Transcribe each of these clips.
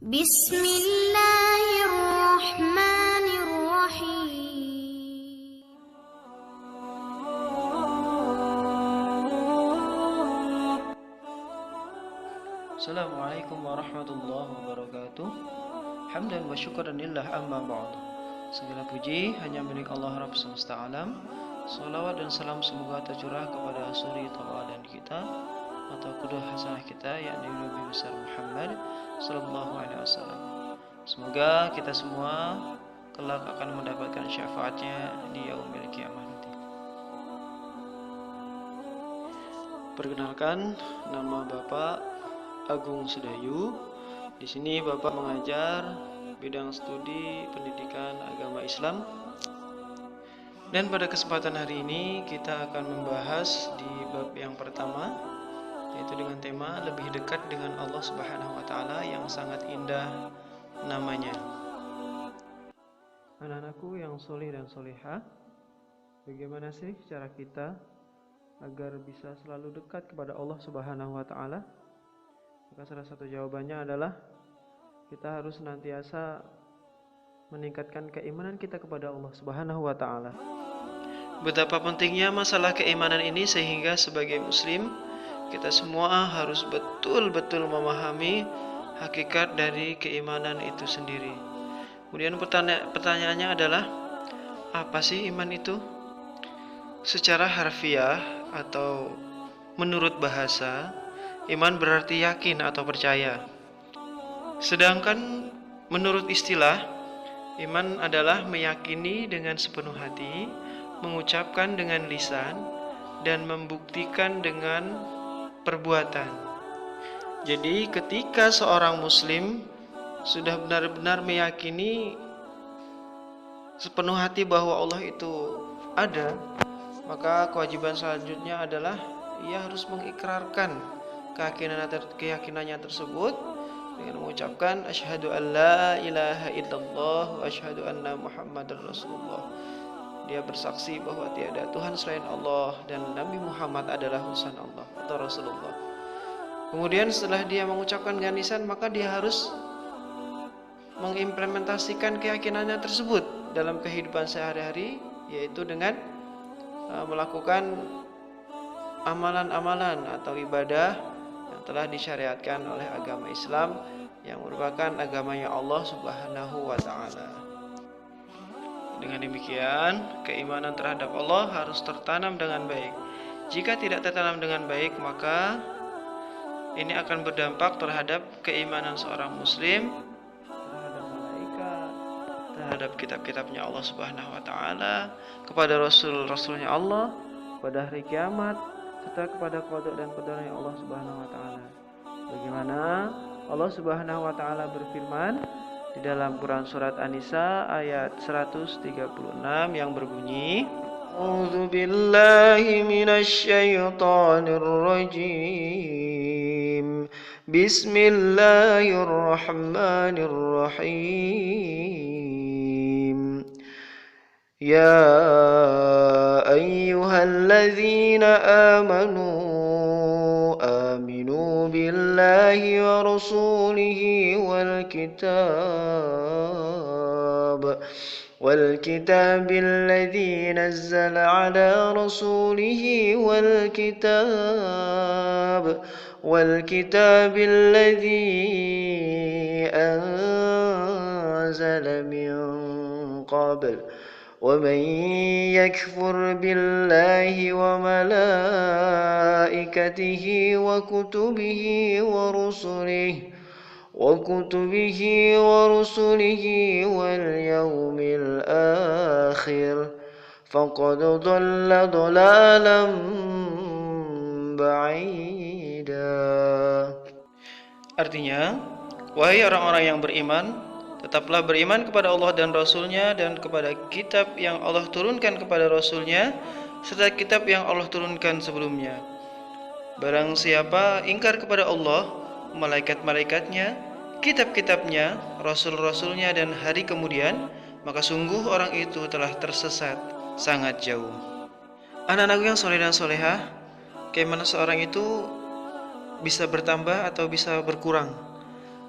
Bismillahirrahmanirrahim. Assalamualaikum warahmatullahi wabarakatuh. Hamdan wa syukran lillah amma ba'd. Segala puji hanya milik Allah Rabb semesta alam. Salawat dan salam semoga tercurah kepada suri tauladan kita atau qudwah hasanah kita, yakni Nabi besar Muhammad sallallahu alaihi wasallam. Semoga kita semua kelak akan mendapatkan syafaatnya di yaumil qiyamah nanti. Perkenalkan, nama Bapak Agung Sedayu. Di sini Bapak mengajar bidang studi pendidikan agama Islam. Dan pada kesempatan hari ini kita akan membahas di bab yang pertama, yaitu dengan tema lebih dekat dengan Allah Subhanahu wa taala yang sangat indah namanya. Anak-anakku yang soleh dan solehah, bagaimana sih cara kita agar bisa selalu dekat kepada Allah Subhanahu wa taala? Maka salah satu jawabannya adalah kita harus senantiasa meningkatkan keimanan kita kepada Allah Subhanahu wa taala. Betapa pentingnya masalah keimanan ini sehingga sebagai muslim kita semua harus betul-betul memahami hakikat dari keimanan itu sendiri. Kemudian pertanyaannya adalah, apa sih iman itu? Secara harfiah atau menurut bahasa, iman berarti yakin atau percaya. Sedangkan menurut istilah, iman adalah meyakini dengan sepenuh hati, mengucapkan dengan lisan, dan membuktikan dengan perbuatan. Jadi ketika seorang muslim sudah benar-benar meyakini sepenuh hati bahwa Allah itu ada, maka kewajiban selanjutnya adalah ia harus mengikrarkan keyakinannya tersebut dengan mengucapkan asyhadu an la ilaha illallah wa asyhadu anna muhammadar rasulullah. Dia bersaksi bahwa tiada Tuhan selain Allah dan Nabi Muhammad adalah utusan Allah atau Rasulullah. Kemudian setelah dia mengucapkan dengan lisan, maka dia harus mengimplementasikan keyakinannya tersebut dalam kehidupan sehari-hari, yaitu dengan melakukan amalan-amalan atau ibadah yang telah disyariatkan oleh agama Islam yang merupakan agamanya Allah Subhanahu wa taala. Dengan demikian, keimanan terhadap Allah harus tertanam dengan baik. Jika tidak tertanam dengan baik, maka ini akan berdampak terhadap keimanan seorang muslim terhadap malaikat, terhadap kitab-kitabnya Allah Subhanahu wa taala, kepada rasul-rasulnya Allah, pada hari kiamat, serta kepada qada dan qadarnya Allah Subhanahu wa taala. Bagaimana Allah Subhanahu wa taala berfirman di dalam Quran surat An-Nisa ayat 136 yang berbunyi, A'udzu billahi minasyaitonir rajim. Bismillahirrahmanirrahim. Ya ayyuhalladzina amanu aminu billahi wa rasulihi والكتاب الذي نزل على رسوله والكتاب الذي أنزل من قبل ومن يكفر بالله وملائكته وكتبه ورسله واليوم الآخر فقد ضل ضلالا بعيدا. Artinya, wahai orang-orang yang beriman, tetaplah beriman kepada Allah dan Rasul-Nya dan kepada kitab yang Allah turunkan kepada Rasul-Nya serta kitab yang Allah turunkan sebelumnya. Barang siapa ingkar kepada Allah, malaikat-malaikatnya, kitab-kitabnya, rasul-rasulnya dan hari kemudian, maka sungguh orang itu telah tersesat sangat jauh. Anak-anakku yang soleh dan solehah, bagaimana seorang itu bisa bertambah atau bisa berkurang?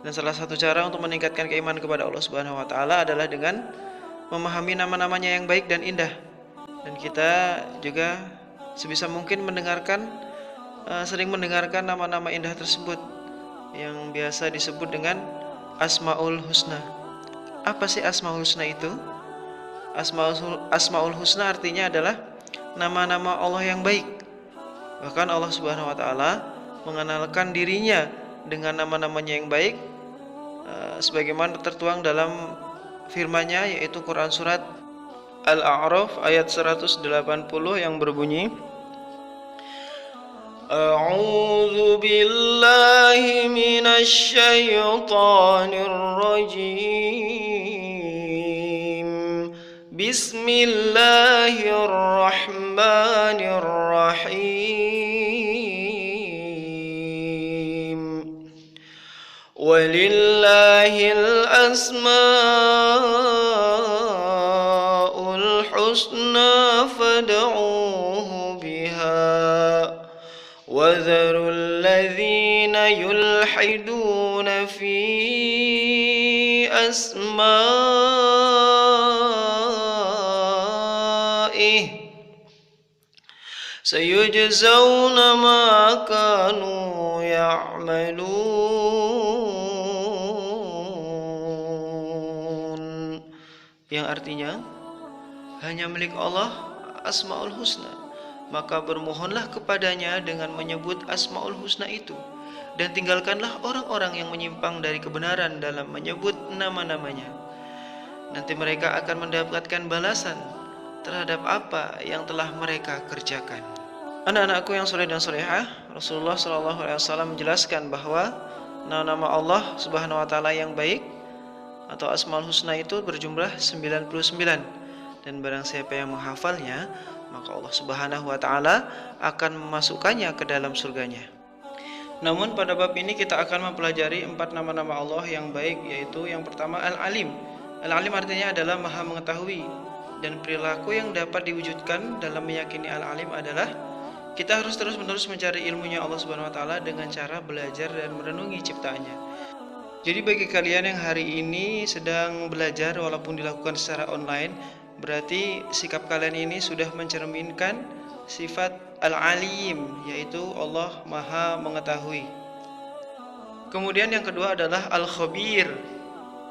Dan salah satu cara untuk meningkatkan keimanan kepada Allah Subhanahu wa taala adalah dengan memahami nama-namanya yang baik dan indah. Dan kita juga sebisa mungkin sering mendengarkan nama-nama indah tersebut yang biasa disebut dengan Asmaul Husna. Apa sih Asmaul Husna itu? Asmaul Husna artinya adalah nama-nama Allah yang baik. Bahkan Allah Subhanahu wa taala mengenalkan dirinya dengan nama-namanya yang baik sebagaimana tertuang dalam firman-Nya, yaitu Quran surat Al-A'raf ayat 180 yang berbunyi, A'udzu billahi minasy syaithanir rajim. Bismillahirrahmanirrahim. Walillahil asmaul husna fad'uuhu biha wa dharul ladzina yulhiduna fi asma'ih sayujzauna ma kanu ya'malun. Yang artinya, hanya milik Allah Asmaul Husna, maka bermohonlah kepadanya dengan menyebut Asmaul Husna itu, dan tinggalkanlah orang-orang yang menyimpang dari kebenaran dalam menyebut nama-namanya. Nanti mereka akan mendapatkan balasan terhadap apa yang telah mereka kerjakan. Anak-anakku yang soleh dan solehah, Rasulullah SAW menjelaskan bahwa nama-nama Allah Subhanahu wa taala yang baik atau Asmaul Husna itu berjumlah 99, dan barang siapa yang menghafalnya, maka Allah Subhanahu wa taala akan memasukkannya ke dalam surganya. Namun pada bab ini kita akan mempelajari 4 nama-nama Allah yang baik, yaitu yang pertama Al-Alim. Al-Alim artinya adalah Maha mengetahui, dan perilaku yang dapat diwujudkan dalam meyakini Al-Alim adalah kita harus terus-menerus mencari ilmunya Allah Subhanahu wa taala dengan cara belajar dan merenungi ciptaannya. Jadi bagi kalian yang hari ini sedang belajar walaupun dilakukan secara online, berarti sikap kalian ini sudah mencerminkan sifat Al-Alim, yaitu Allah Maha mengetahui. Kemudian yang kedua adalah Al-Khabir,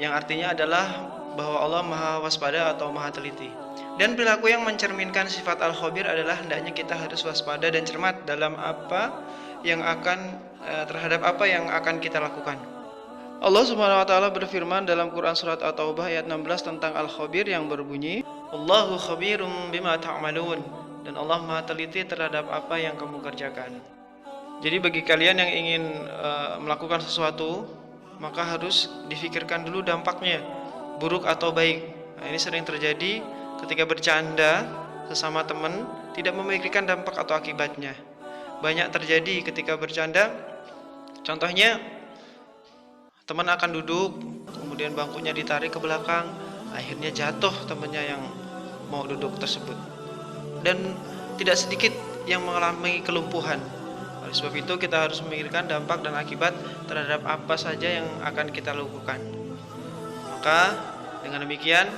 yang artinya adalah bahwa Allah Maha waspada atau Maha teliti. Dan perilaku yang mencerminkan sifat Al-Khabir adalah hendaknya kita harus waspada dan cermat dalam terhadap apa yang akan kita lakukan. Allah Subhanahu wa taala berfirman dalam Quran surat At-Taubah ayat 16 tentang Al-Khabir yang berbunyi, Allahu khabirum bima ta'malun, dan Allah Maha teliti terhadap apa yang kamu kerjakan. Jadi bagi kalian yang ingin melakukan sesuatu, maka harus difikirkan dulu dampaknya, buruk atau baik. Nah, ini sering terjadi ketika bercanda sesama teman, tidak memikirkan dampak atau akibatnya. Banyak terjadi ketika bercanda, contohnya teman akan duduk, kemudian bangkunya ditarik ke belakang, akhirnya jatuh temannya yang mau duduk tersebut, dan tidak sedikit yang mengalami kelumpuhan. Oleh sebab itu kita harus memikirkan dampak dan akibat terhadap apa saja yang akan kita lakukan. Maka dengan demikian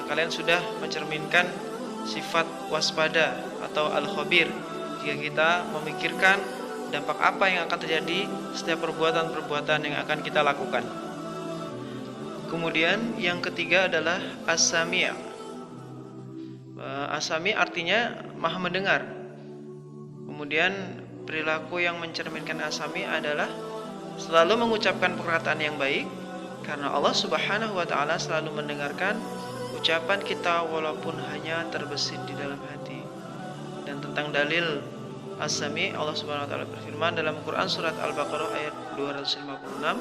kalian sudah mencerminkan sifat waspada atau al-khabir, jika kita memikirkan dampak apa yang akan terjadi setiap perbuatan-perbuatan yang akan kita lakukan. Kemudian yang ketiga adalah as-sami'. As-sami' artinya Maha mendengar. Kemudian perilaku yang mencerminkan as-sami' adalah selalu mengucapkan perkataan yang baik, karena Allah Subhanahu wa taala selalu mendengarkan ucapan kita walaupun hanya terbesit di dalam hati. Dan tentang dalil As-Sami', Allah Subhanahu wa taala berfirman dalam Quran surat Al-Baqarah ayat 256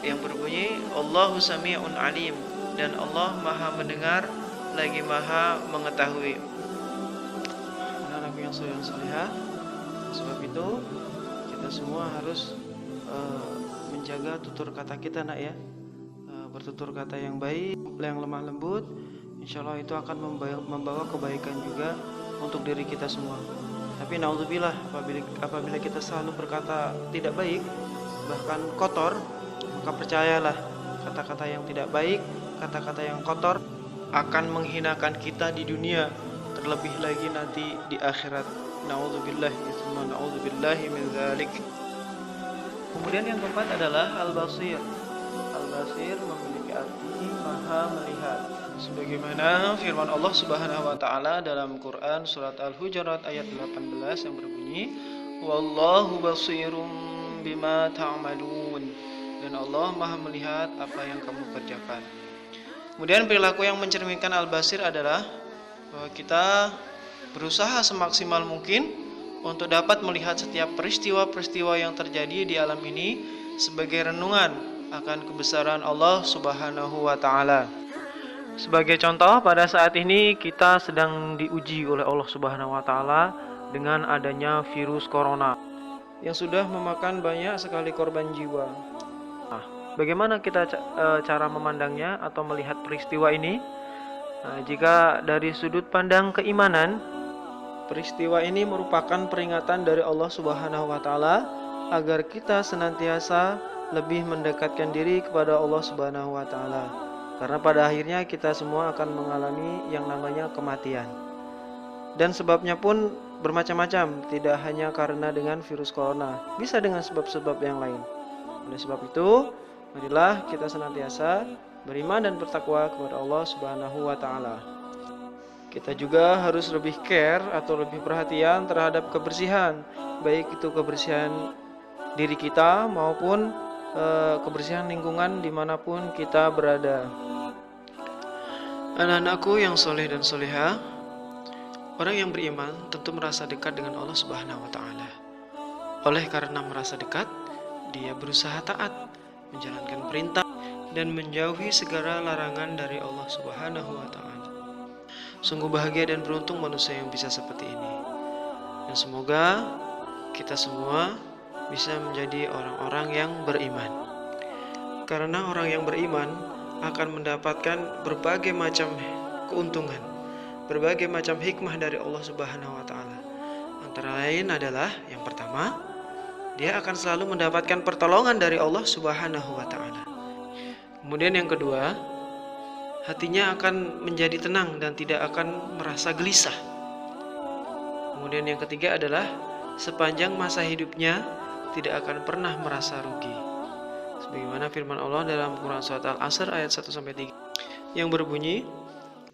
yang berbunyi, Allahu Sami'un Alim, dan Allah Maha mendengar lagi Maha mengetahui. Anak-anak yang soleh-solehah, sebab itu kita semua harus menjaga tutur kata kita, nak ya. Bertutur kata yang baik, yang lemah lembut, insyaallah itu akan membawa kebaikan juga untuk diri kita semua. Tapi naudzubillah, apabila kita selalu berkata tidak baik, bahkan kotor, maka percayalah kata-kata yang tidak baik, kata-kata yang kotor akan menghinakan kita di dunia, terlebih lagi nanti di akhirat. Na'udzubillahi min dzalik. Kemudian yang keempat adalah Al-Basir. Al-Basir memiliki arti Maha melihat. Sebagaimana firman Allah Subhanahu wa taala dalam Quran surat Al-Hujurat ayat 18 yang berbunyi, "Wallahu basirum bima ta'malun." Dan Allah Maha melihat apa yang kamu kerjakan. Kemudian perilaku yang mencerminkan Al-Basir adalah bahwa kita berusaha semaksimal mungkin untuk dapat melihat setiap peristiwa-peristiwa yang terjadi di alam ini sebagai renungan akan kebesaran Allah Subhanahu wa taala. Sebagai contoh, pada saat ini kita sedang diuji oleh Allah Subhanahu wa taala dengan adanya virus corona yang sudah memakan banyak sekali korban jiwa. Nah, bagaimana kita cara memandangnya atau melihat peristiwa ini? Nah, jika dari sudut pandang keimanan, peristiwa ini merupakan peringatan dari Allah Subhanahu wa taala agar kita senantiasa lebih mendekatkan diri kepada Allah Subhanahu wa taala. Karena pada akhirnya kita semua akan mengalami yang namanya kematian. Dan sebabnya pun bermacam-macam, tidak hanya karena dengan virus corona, bisa dengan sebab-sebab yang lain. Oleh sebab itu, marilah kita senantiasa beriman dan bertakwa kepada Allah Subhanahu wa taala. Kita juga harus lebih care atau lebih perhatian terhadap kebersihan, baik itu kebersihan diri kita maupun kebersihan lingkungan dimanapun kita berada. Anak-anakku yang soleh dan soleha, orang yang beriman tentu merasa dekat dengan Allah Subhanahu wa taala. Oleh karena merasa dekat, dia berusaha taat, menjalankan perintah dan menjauhi segala larangan dari Allah Subhanahu wa taala. Sungguh bahagia dan beruntung manusia yang bisa seperti ini. Dan semoga kita semua bisa menjadi orang-orang yang beriman. Karena orang yang beriman akan mendapatkan berbagai macam keuntungan, berbagai macam hikmah dari Allah Subhanahu wa taala. Antara lain adalah yang pertama, dia akan selalu mendapatkan pertolongan dari Allah Subhanahu wa taala. Kemudian yang kedua, hatinya akan menjadi tenang dan tidak akan merasa gelisah. Kemudian yang ketiga adalah sepanjang masa hidupnya tidak akan pernah merasa rugi. Sebagaimana firman Allah dalam Quran surat Al-Asr ayat 1-3 yang berbunyi,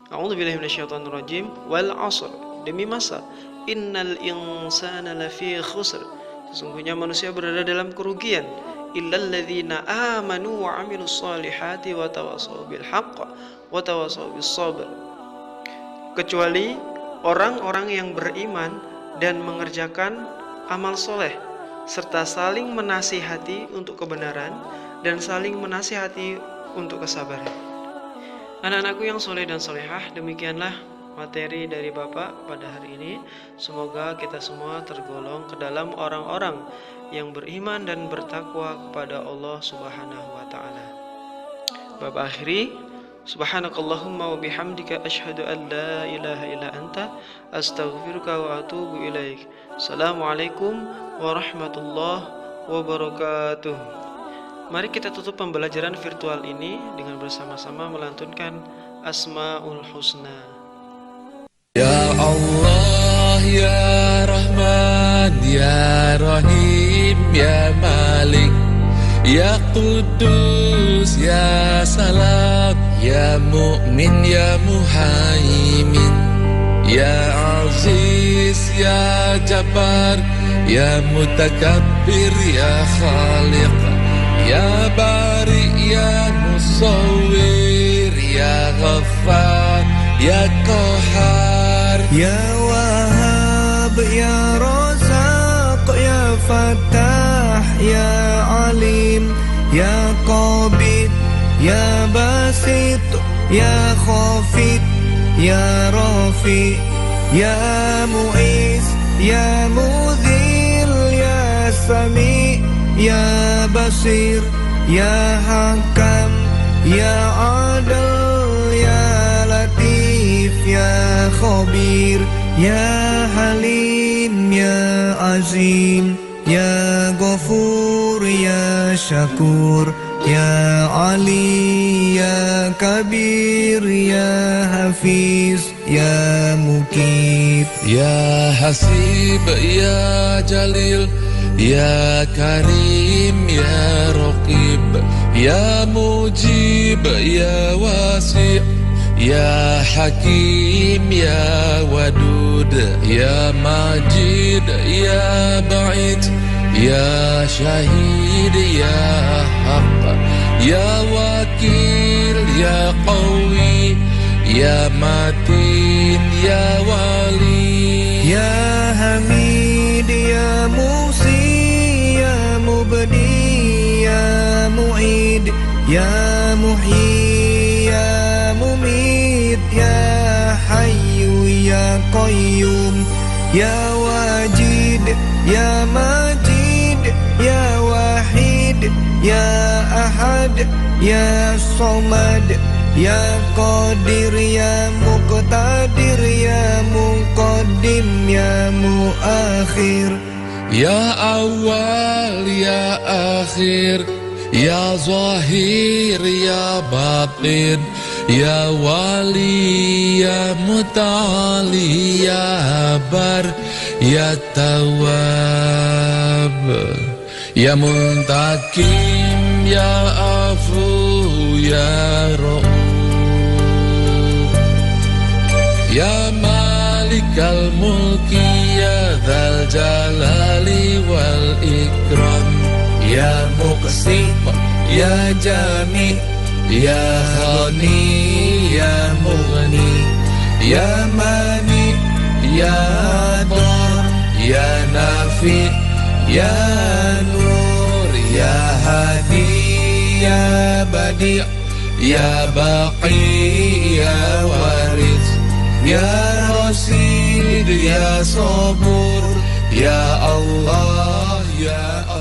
A'udzubillahi minasyaitonirrajim, wal 'asr, demi masa, innal insana lafi khusr, sesungguhnya manusia berada dalam kerugian, illal ladzina amanu wa 'amilus solihati wa tawassaw bil haqq wa tawassaw bis sabr, kecuali orang-orang yang beriman dan mengerjakan amal soleh serta saling menasihati untuk kebenaran dan saling menasihati untuk kesabaran. Anak-anakku yang soleh dan solehah, demikianlah materi dari Bapak pada hari ini. Semoga kita semua tergolong ke dalam orang-orang yang beriman dan bertakwa kepada Allah Subhanahu wa taala. Bapak akhiri, subhanakallahumma wa bihamdika asyhadu an la ilaha illa anta astaghfiruka wa atubu ilaik. Assalamualaikum warahmatullahi wabarakatuh. Mari kita tutup pembelajaran virtual ini dengan bersama-sama melantunkan Asmaul Husna. Ya Allah, Ya Rahman, Ya Rahim, Ya Malik, Ya Qudus, Ya Salam, Ya Mu'min, Ya Muhaimin, Ya Aziz, Ya Jabbar, Ya Mutakabbir, Ya Khaliq, Ya Bari, Ya Musawwir, Ya Ghaffar, Ya Qahar, Ya Wahhab, Ya Razaq, Ya Fattah, Ya Alim, Ya Qabid, Ya Basit, Ya Khafid, Ya Rafi, Ya Mu'iz, Ya Mudhil, Ya Sami, Ya Basir, Ya Hakam, Ya Adil, Ya Latif, Ya Khabir, Ya Halim, Ya Azim, Ya Ghafur Ya Syakur Ya Ali Ya Kabir Ya Hafiz Ya Mukib Ya Hasib Ya Jalil Ya Karim Ya Raqib Ya Mujib Ya Wasi' Ya Hakim Ya Wadud Ya Majid Ya Ba'id Ya Syahid Ya Haq Ya Wakil Ya Qawi Ya Matin Ya Wali Ya Hamid Ya Musi Ya Mubdi Ya Mu'id Ya Muhyi Ya Mumit Ya Hayyu Ya Qayyum Ya Wajid Ya Majid Ya Wahid Ya Ahad Ya Somad Ya Qadir Ya Muqtadir Ya Muqaddim Ya Muakhir Ya Awal Ya Akhir Ya Zahir Ya Batin Ya Wali Ya Muta'ali Ya Bar Ya Tawab Ya Muntakim Ya Afu Ya Ra'uf Ya Malikal Mulki Ya Dzal Jalali wal Ikram Ya Muqsim Ya Jami Ya Khani Ya Mughni Ya Mani Ya Dar Ya Nafi Ya Nur Ya Hadi Ya Badi' Ya Baqi Ya Waris Ya Rasid Ya Sabur Ya Allah Ya Allah